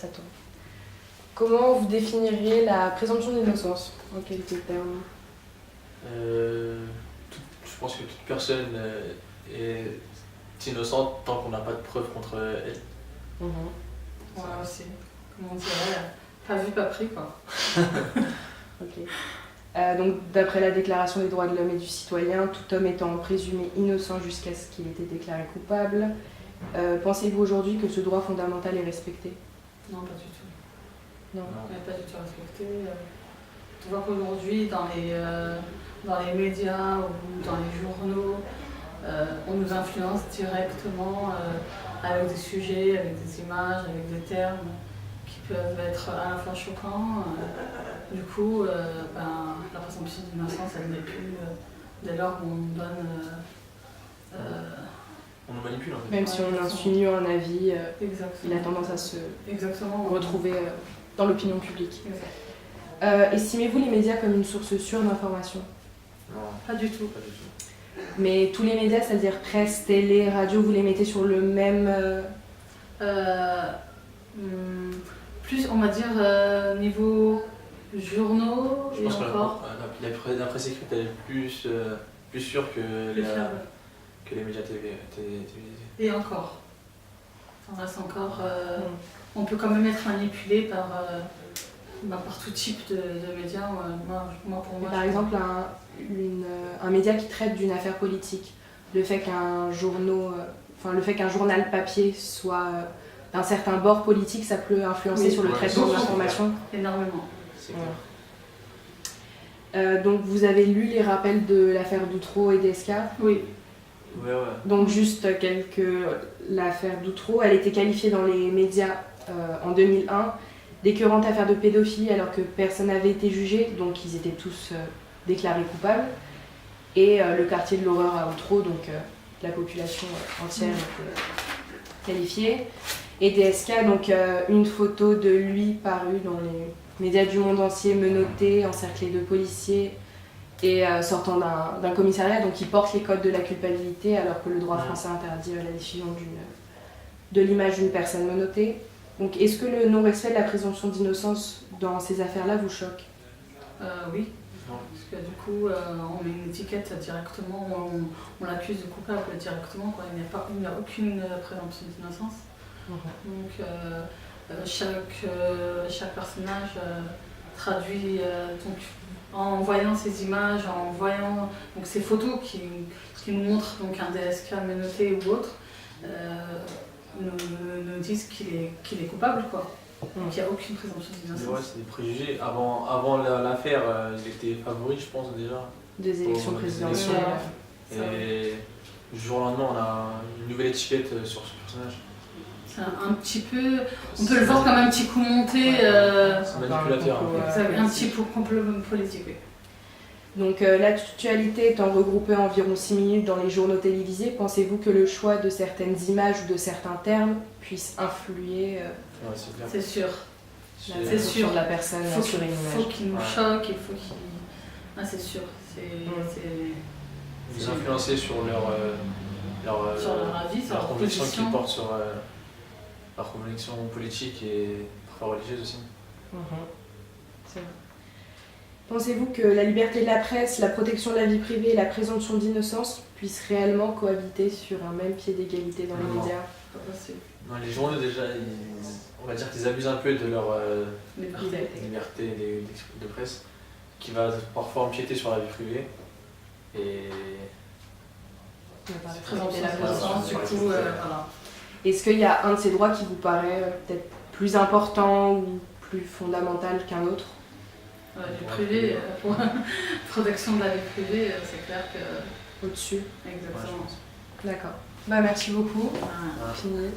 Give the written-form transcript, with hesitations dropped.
ça tombe. Comment vous définiriez la présomption d'innocence, en quelques termes? Je pense que toute personne est innocente tant qu'on n'a pas de preuves contre elle. Voilà aussi. Comme on dirait, pas vu, pas pris quoi. Ok. Donc, d'après la Déclaration des droits de l'homme et du citoyen, tout homme étant présumé innocent jusqu'à ce qu'il ait été déclaré coupable, pensez-vous aujourd'hui que ce droit fondamental est respecté? Non, pas du tout. Non. Il n'est pas du tout respecté. On voit qu'aujourd'hui, dans les médias ou dans les journaux, on nous influence directement avec des sujets, avec des images, avec des termes qui peuvent être à la fois choquants. Du coup, la présomption d'innocence, elle n'est plus dès lors où on nous donne... On nous manipule en fait. Même si on insinue un avis, il a Exactement. tendance à se Exactement. retrouver dans l'opinion publique. Exact. Estimez-vous les médias comme une source sûre d'information? Non, Pas du tout. pas du tout. Mais tous les médias, c'est-à-dire presse, télé, radio, vous les mettez sur le même... Plus, on va dire, niveau journaux Je et pense que encore... la presse écrite elle est plus sûre que plus fiable. que les médias télévisés. Et encore. Ça reste encore... On peut quand même être manipulé par tout type de médias. Pour moi, Par exemple, un média qui traite d'une affaire politique, le fait qu'un journal papier soit d'un certain bord politique, ça peut influencer Oui. sur le traitement de l'information. Énormément. C'est clair. Donc vous avez lu les rappels de l'affaire Doutreau et DSK. Oui. Ouais. Donc juste l'affaire Doutreau, elle était qualifiée dans les médias en 2001 d'écœurante affaire de pédophilie alors que personne n'avait été jugé, donc ils étaient tous déclarés coupables. Et le quartier de l'horreur à Outreau, donc la population entière était qualifiée. Et DSK, donc une photo de lui parue dans les médias du monde entier, menotté, encerclé de policiers et sortant d'un commissariat, donc il porte les codes de la culpabilité alors que le droit français interdit la diffusion de l'image d'une personne menottée. Donc est-ce que le non-respect de la présomption d'innocence dans ces affaires-là vous choque? Oui. Non. Parce que du coup, on met une étiquette directement, on l'accuse de coupable directement, quoi. Il n'y a aucune présomption d'innocence. Donc chaque personnage traduit donc, en voyant ces images, en voyant donc, ces photos qui nous montrent donc, un DSK menotté ou autre, nous disent qu'il est coupable, quoi. Donc il n'y a aucune présomption d'innocence. Ouais, c'est des préjugés. Avant l'affaire, il était favori, je pense déjà. Des élections présidentielles. Et du jour au lendemain, on a une nouvelle étiquette sur ce personnage. C'est un petit peu, on peut le voir comme un petit coup monté, C'est manipulateur. un petit complot politique. Oui. Donc l'actualité étant regroupée en environ 6 minutes dans les journaux télévisés, pensez-vous que le choix de certaines images ou de certains termes puisse influer Ouais, c'est clair. C'est sûr. la perception de la personne Il sur une image? faut qu'il nous choque, il faut qu'il... Ah, c'est sûr. Vous influencez sur leur avis, sur leur leur conviction position. qu'ils portent sur leur conviction politique et parfois religieuse aussi. C'est vrai. Pensez-vous que la liberté de la presse, la protection de la vie privée et la présomption d'innocence puissent réellement cohabiter sur un même pied d'égalité dans les Non. médias? Pas possible. Non, les journaux déjà, on va dire qu'ils abusent un peu de leur liberté de presse, qui va parfois empiéter sur la vie privée. Et Présomption d'innocence, du coup, voilà. Est-ce qu'il y a un de ces droits qui vous paraît peut-être plus important ou plus fondamental qu'un autre? Du privé, pour protection de la vie privée, c'est clair que... Au-dessus? Exactement. D'accord. Bah merci beaucoup. Voilà. Fini.